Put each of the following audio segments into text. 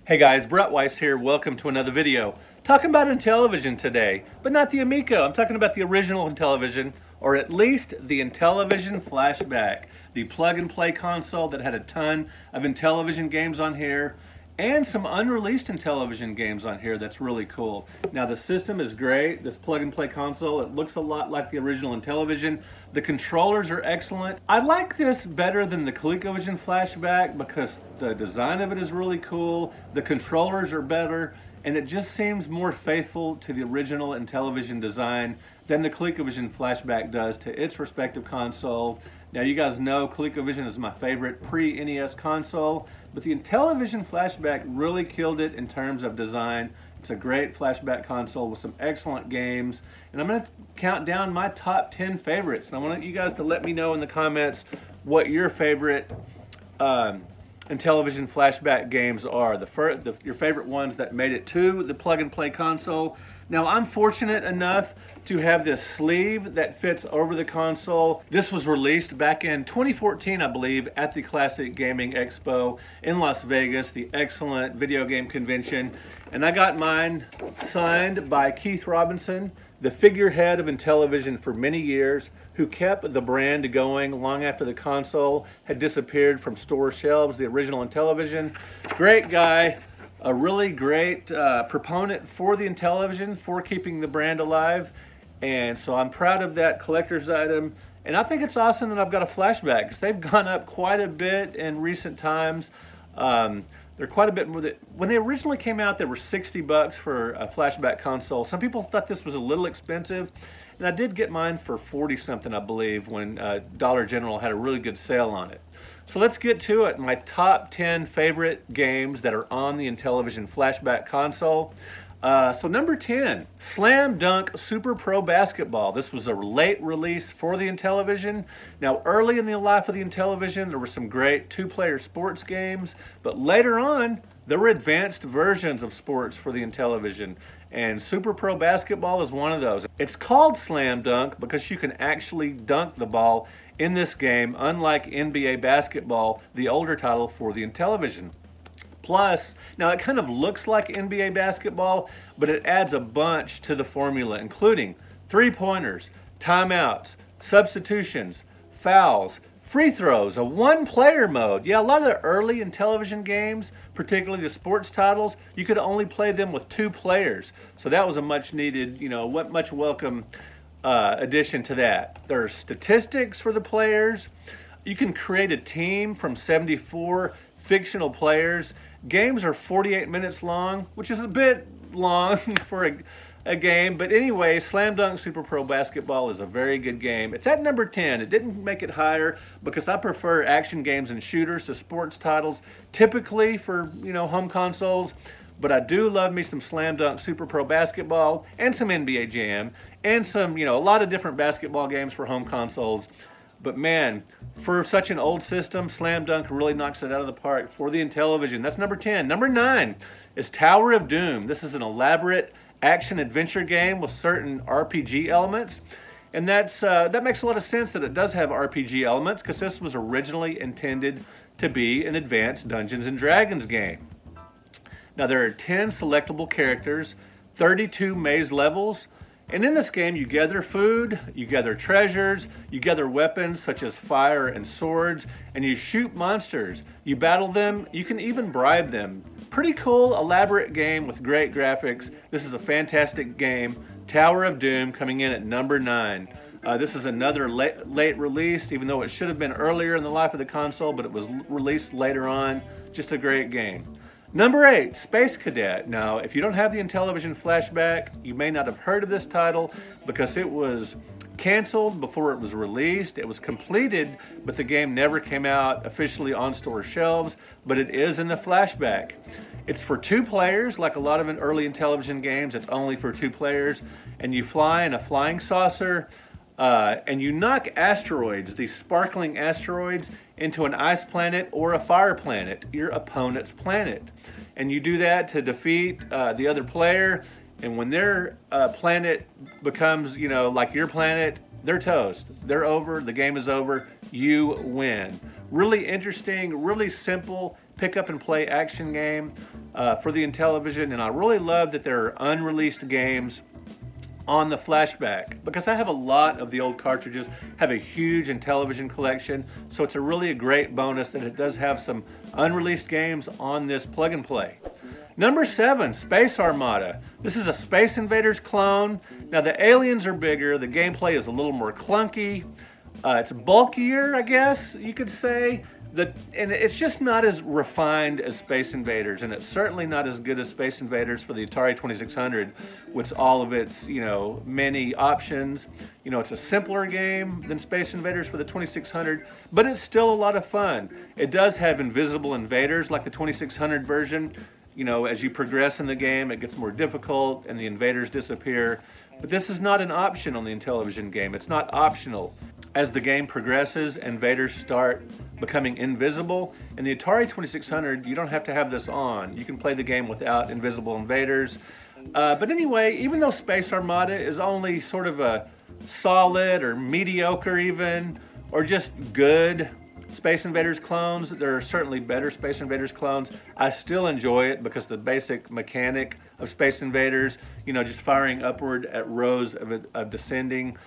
Hey guys, Brett Weiss here. Welcome to another video. Talking about Intellivision today, but not the Amico. I'm talking about the original Intellivision, or at least the Intellivision Flashback, the plug-and-play console that had a ton of Intellivision games on here and some unreleased Intellivision games on here that's really cool. Now the system is great, this plug-and-play console. It looks a lot like the original Intellivision. The controllers are excellent. I like this better than the ColecoVision Flashback because the design of it is really cool, the controllers are better, and it just seems more faithful to the original Intellivision design than the ColecoVision Flashback does to its respective console. Now you guys know ColecoVision is my favorite pre-NES console, but the Intellivision Flashback really killed it in terms of design. It's a great flashback console with some excellent games, and I'm going to count down my top 10 favorites. And I want you guys to let me know in the comments what your favorite Intellivision Flashback games are, your favorite ones that made it to the plug-and-play console. Now I'm fortunate enough to have this sleeve that fits over the console. This was released back in 2014, I believe, at the Classic Gaming Expo in Las Vegas, the excellent video game convention. And I got mine signed by Keith Robinson, the figurehead of Intellivision for many years, who kept the brand going long after the console had disappeared from store shelves, the original Intellivision. Great guy, a really great proponent for the Intellivision, for keeping the brand alive. And so I'm proud of that collector's item. And I think it's awesome that I've got a flashback because they've gone up quite a bit in recent times. They're quite a bit more. When they originally came out, they were 60 bucks for a flashback console. Some people thought this was a little expensive, and I did get mine for 40 something, I believe, when Dollar General had a really good sale on it. So let's get to it. My top 10 favorite games that are on the Intellivision Flashback console. So number 10, Slam Dunk Super Pro Basketball. This was a late release for the Intellivision. Now early in the life of the Intellivision, there were some great two-player sports games, but later on, there were advanced versions of sports for the Intellivision, and Super Pro Basketball is one of those. It's called Slam Dunk because you can actually dunk the ball in this game, unlike NBA Basketball, the older title for the Intellivision. Plus, now it kind of looks like NBA basketball, but it adds a bunch to the formula, including three-pointers, timeouts, substitutions, fouls, free throws, a one-player mode. Yeah, a lot of the early Intellivision games, particularly the sports titles, you could only play them with two players. So that was a much-needed, much welcome addition to that. There are statistics for the players. You can create a team from 74 fictional players. Games are 48 minutes long, which is a bit long for a game, but anyway, Slam Dunk Super Pro Basketball is a very good game. It's at number 10. It didn't make it higher because I prefer action games and shooters to sports titles, typically for, home consoles, but I do love me some Slam Dunk Super Pro Basketball and some NBA Jam and some, a lot of different basketball games for home consoles. But man, for such an old system, Slam Dunk really knocks it out of the park for the Intellivision. That's number 10. Number 9 is Tower of Doom. This is an elaborate action-adventure game with certain RPG elements. And that makes a lot of sense that it does have RPG elements because this was originally intended to be an advanced Dungeons & Dragons game. Now there are 10 selectable characters, 32 maze levels, and in this game, you gather food, you gather treasures, you gather weapons such as fire and swords, and you shoot monsters. You battle them, you can even bribe them. Pretty cool, elaborate game with great graphics. This is a fantastic game. Tower of Doom coming in at number 9. This is another late release, even though it should have been earlier in the life of the console, but it was released later on. Just a great game. Number 8, Space Cadet. Now, if you don't have the Intellivision Flashback, you may not have heard of this title because it was canceled before it was released. It was completed, but the game never came out officially on store shelves, but it is in the Flashback. It's for 2 players, like a lot of early Intellivision games, it's only for 2 players, and you fly in a flying saucer, and you knock asteroids, these sparkling asteroids, into an ice planet or a fire planet, your opponent's planet. And you do that to defeat the other player, and when their planet becomes, like your planet, they're toast. They're over, the game is over, you win. Really interesting, really simple, pick up and play action game for the Intellivision, and I really love that there are unreleased games on the Flashback, because I have a lot of the old cartridges, have a huge Intellivision collection, so it's a great bonus that it does have some unreleased games on this plug and play. Number 7, Space Armada. This is a Space Invaders clone. Now the aliens are bigger, the gameplay is a little more clunky, it's bulkier, I guess you could say. And it's just not as refined as Space Invaders, and it's certainly not as good as Space Invaders for the Atari 2600 with all of its, many options. It's a simpler game than Space Invaders for the 2600, but it's still a lot of fun. It does have invisible invaders like the 2600 version. As you progress in the game, it gets more difficult and the invaders disappear. But this is not an option on the Intellivision game. It's not optional. As the game progresses, invaders start becoming invisible. In the Atari 2600, you don't have to have this on. You can play the game without invisible invaders. But anyway, even though Space Armada is only sort of a solid or mediocre even, or just good Space Invaders clones, there are certainly better Space Invaders clones. I still enjoy it because the basic mechanic of Space Invaders, just firing upward at rows of descending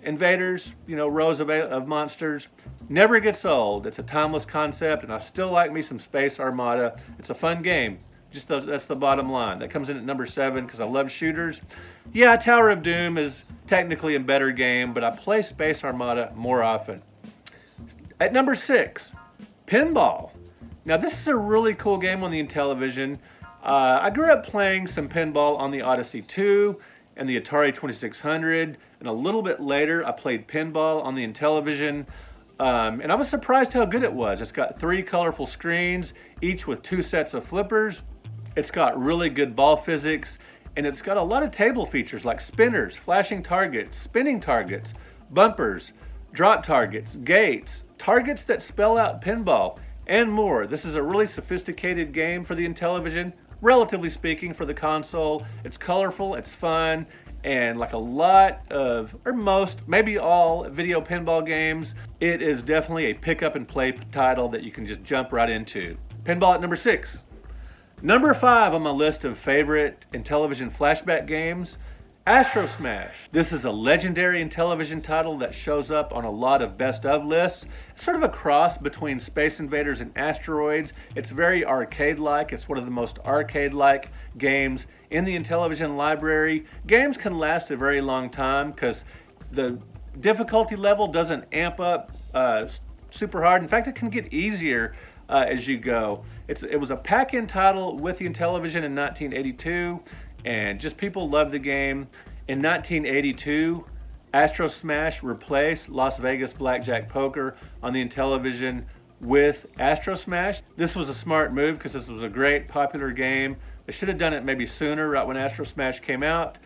invaders, rows of monsters, never gets old. It's a timeless concept, and I still like me some Space Armada. It's a fun game. That's the bottom line. That comes in at number 7 because I love shooters. Yeah, Tower of Doom is technically a better game, but I play Space Armada more often. At number 6, Pinball. Now this is a really cool game on the Intellivision. I grew up playing some pinball on the Odyssey 2 and the Atari 2600, and a little bit later I played pinball on the Intellivision, and I was surprised how good it was. It's got 3 colorful screens, each with 2 sets of flippers. It's got really good ball physics, and it's got a lot of table features like spinners, flashing targets, spinning targets, bumpers, drop targets, gates, targets that spell out pinball, and more. This is a really sophisticated game for the Intellivision, relatively speaking, for the console. It's colorful, it's fun, and like a lot of, or most, maybe all video pinball games, it is definitely a pick up and play title that you can just jump right into. Pinball at number 6. Number 5 on my list of favorite Intellivision Flashback games, Astro Smash. This is a legendary Intellivision title that shows up on a lot of best of lists. It's sort of a cross between Space Invaders and Asteroids. It's very arcade-like. It's one of the most arcade-like games in the Intellivision library. Games can last a very long time because the difficulty level doesn't amp up super hard. In fact, it can get easier as you go. It was a pack-in title with the Intellivision in 1982. And just people love the game. In 1982, Astro Smash replaced Las Vegas Blackjack Poker on the Intellivision with Astro Smash. This was a smart move because this was a great popular game. They should have done it maybe sooner, right when Astro Smash came out.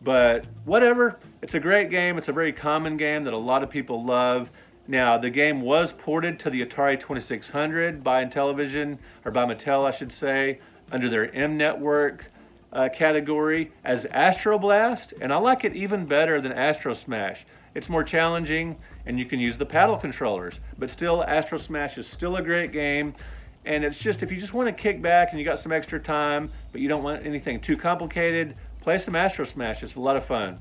But whatever, it's a great game. It's a very common game that a lot of people love. Now, the game was ported to the Atari 2600 by Intellivision, or by Mattel, I should say, under their M Network category as Astro Blast, and I like it even better than Astro Smash. It's more challenging, and you can use the paddle controllers, but still Astro Smash is still a great game. And it's just, if you just want to kick back and you got some extra time, but you don't want anything too complicated, play some Astro Smash. It's a lot of fun.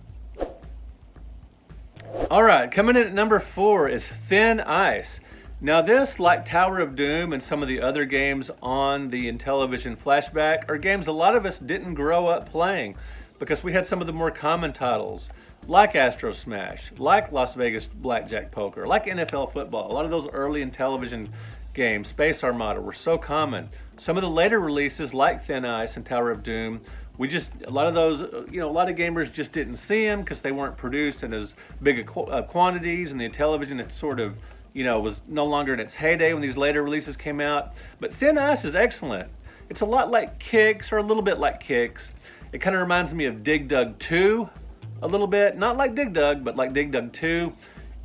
All right, coming in at number 4 is Thin Ice. Now this, like Tower of Doom and some of the other games on the Intellivision Flashback, are games a lot of us didn't grow up playing because we had some of the more common titles like Astro Smash, like Las Vegas Blackjack Poker, like NFL Football. A lot of those early Intellivision games, Space Armada, were so common. Some of the later releases like Thin Ice and Tower of Doom, a lot of those, a lot of gamers just didn't see them because they weren't produced in as big of quantities, and the Intellivision, it's sort of, was no longer in its heyday when these later releases came out. But Thin Ice is excellent. It's a lot like Kicks, or a little bit like Kicks. It kind of reminds me of Dig Dug 2 a little bit. Not like Dig Dug, but like Dig Dug 2.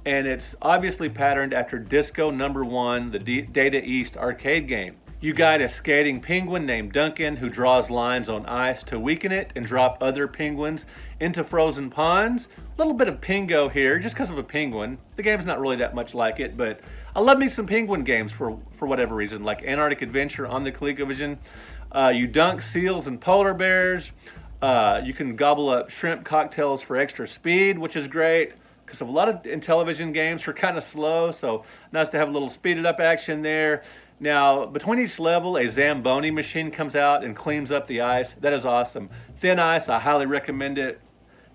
And it's obviously patterned after Disco #1, the Data East arcade game. You guide a skating penguin named Duncan who draws lines on ice to weaken it and drop other penguins into frozen ponds. A little bit of Pingo here just because of a penguin. The game's not really that much like it, but I love me some penguin games for whatever reason, like Antarctic Adventure on the ColecoVision. You dunk seals and polar bears. You can gobble up shrimp cocktails for extra speed, which is great because a lot of Intellivision games are kind of slow, so nice to have a little speeded up action there. Now, between each level, a Zamboni machine comes out and cleans up the ice. That is awesome. Thin Ice, I highly recommend it.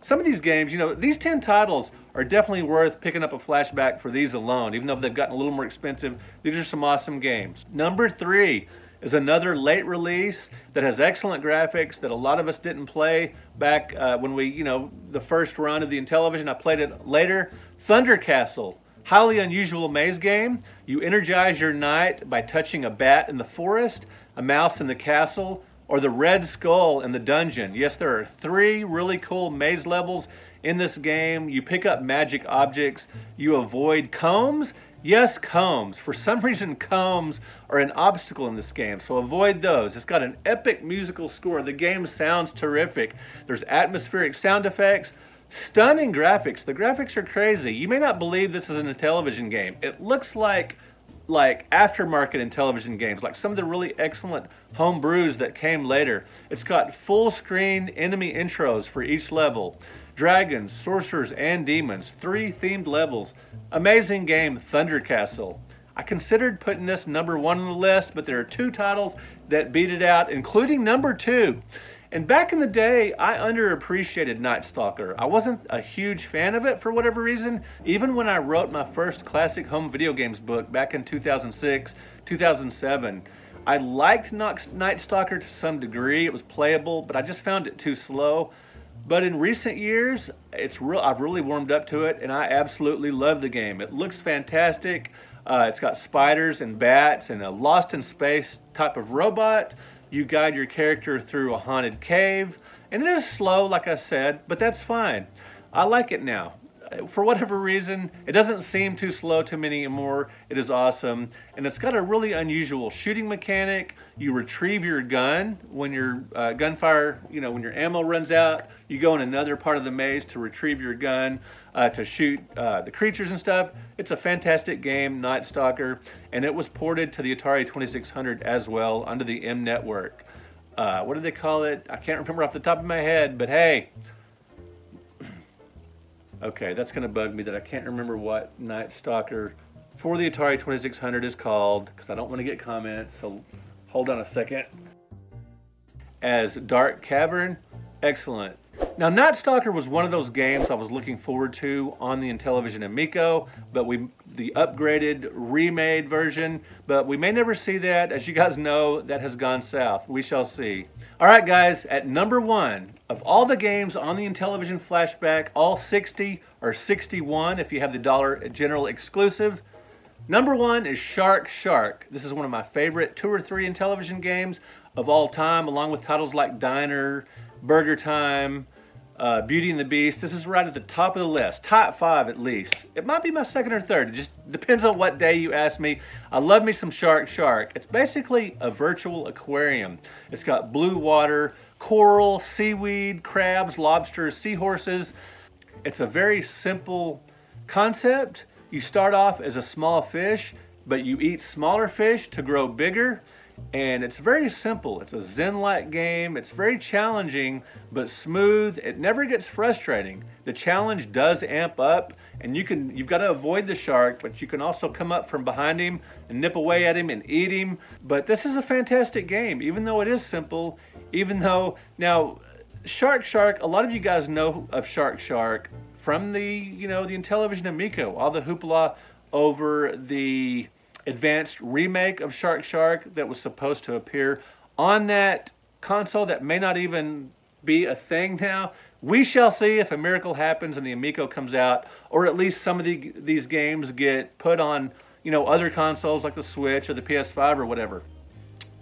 Some of these games, you know, these 10 titles are definitely worth picking up a flashback for these alone, even though they've gotten a little more expensive. These are some awesome games. Number 3 is another late release that has excellent graphics that a lot of us didn't play back when we, you know, the first run of the Intellivision. I played it later. Thunder Castle. Highly unusual maze game. You energize your knight by touching a bat in the forest, a mouse in the castle, or the red skull in the dungeon. Yes, there are 3 really cool maze levels in this game. You pick up magic objects. You avoid combs. Yes, combs. For some reason, combs are an obstacle in this game, so avoid those. It's got an epic musical score. The game sounds terrific. There's atmospheric sound effects. Stunning graphics. The graphics are crazy. You may not believe this is an Intellivision game. It looks like aftermarket Intellivision games, like some of the really excellent home brews that came later. It's got full screen enemy intros for each level. Dragons, sorcerers, and demons. 3 themed levels. Amazing game, Thunder Castle. I considered putting this number 1 on the list, but there are 2 titles that beat it out, including number 2. And back in the day, I underappreciated Night Stalker. I wasn't a huge fan of it for whatever reason. Even when I wrote my first classic home video games book back in 2006, 2007, I liked Night Stalker to some degree. It was playable, but I just found it too slow. But in recent years, I've really warmed up to it, and I absolutely love the game. It looks fantastic. It's got spiders and bats and a Lost in Space type of robot. You guide your character through a haunted cave, and it is slow, like I said, but that's fine. I like it now. For whatever reason, it doesn't seem too slow to me anymore. It is awesome, and it's got a really unusual shooting mechanic. You retrieve your gun when your gunfire, you know, when your ammo runs out. You go in another part of the maze to retrieve your gun to shoot the creatures and stuff. It's a fantastic game, Night Stalker, and it was ported to the Atari 2600 as well under the M network. What do they call it? I can't remember off the top of my head, but hey. Okay, that's going to bug me that I can't remember what Night Stalker for the Atari 2600 is called, because I don't want to get comments, so hold on a second. As Dark Cavern, excellent. Now, Night Stalker was one of those games I was looking forward to on the Intellivision Amico, but the upgraded, remade version, but we may never see that. As you guys know, that has gone south. We shall see. All right, guys, at number 1 of all the games on the Intellivision Flashback, all 60 or 61 if you have the Dollar General exclusive, number 1 is Shark Shark. This is one of my favorite 2 or 3 Intellivision games of all time, along with titles like Diner, Burger Time, Beauty and the Beast. This is right at the top of the list, top 5 at least. It might be my 2nd or 3rd. It just depends on what day you ask me. I love me some Shark Shark. It's basically a virtual aquarium. It's got blue water, coral, seaweed, crabs, lobsters, seahorses. It's a very simple concept. You start off as a small fish, but you eat smaller fish to grow bigger. And it's very simple. It's a Zen-like game. It's very challenging, but smooth. It never gets frustrating. The challenge does amp up, and you've got to avoid the shark, but you can also come up from behind him and nip away at him and eat him. But this is a fantastic game, even though it is simple. Now, Shark Shark, a lot of you guys know of Shark Shark from the Intellivision Amico, all the hoopla over the advanced remake of Shark Shark that was supposed to appear on that console that may not even be a thing now. We shall see if a miracle happens and the Amico comes out, or at least some of these games get put on, other consoles like the Switch or the PS5 or whatever.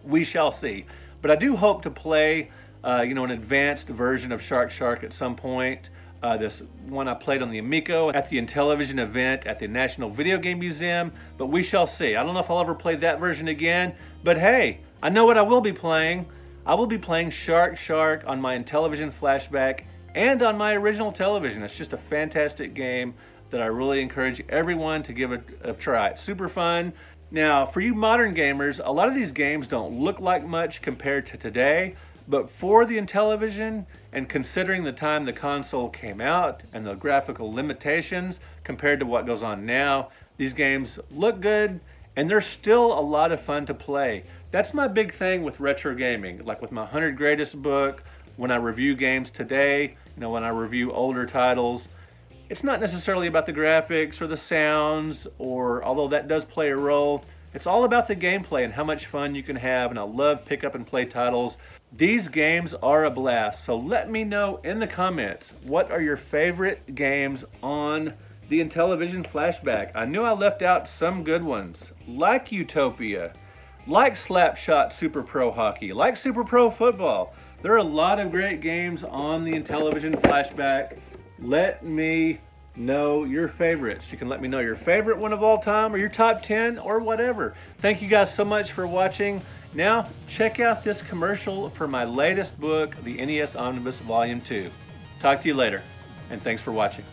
We shall see. But I do hope to play, an advanced version of Shark Shark at some point. This one I played on the Amico at the Intellivision event at the National Video Game Museum, but we shall see. I don't know if I'll ever play that version again, but hey, I know what I will be playing. I will be playing Shark Shark on my Intellivision Flashback and on my original television. It's just a fantastic game that I really encourage everyone to give a try. It's super fun. Now, for you modern gamers, a lot of these games don't look like much compared to today, but for the Intellivision, and considering the time the console came out and the graphical limitations compared to what goes on now, these games look good and they're still a lot of fun to play. That's my big thing with retro gaming, like with my 100 Greatest book, when I review games today, when I review older titles. It's not necessarily about the graphics or the sounds, or although that does play a role, it's all about the gameplay and how much fun you can have, and I love pick up and play titles. These games are a blast, so let me know in the comments, what are your favorite games on the Intellivision Flashback? I knew I left out some good ones, like Utopia, like Slapshot Super Pro Hockey, like Super Pro Football. There are a lot of great games on the Intellivision Flashback. Let me know your favorites. You can let me know your favorite one of all time or your top 10 or whatever. Thank you guys so much for watching. Now, check out this commercial for my latest book, the NES Omnibus Volume 2. Talk to you later, and thanks for watching.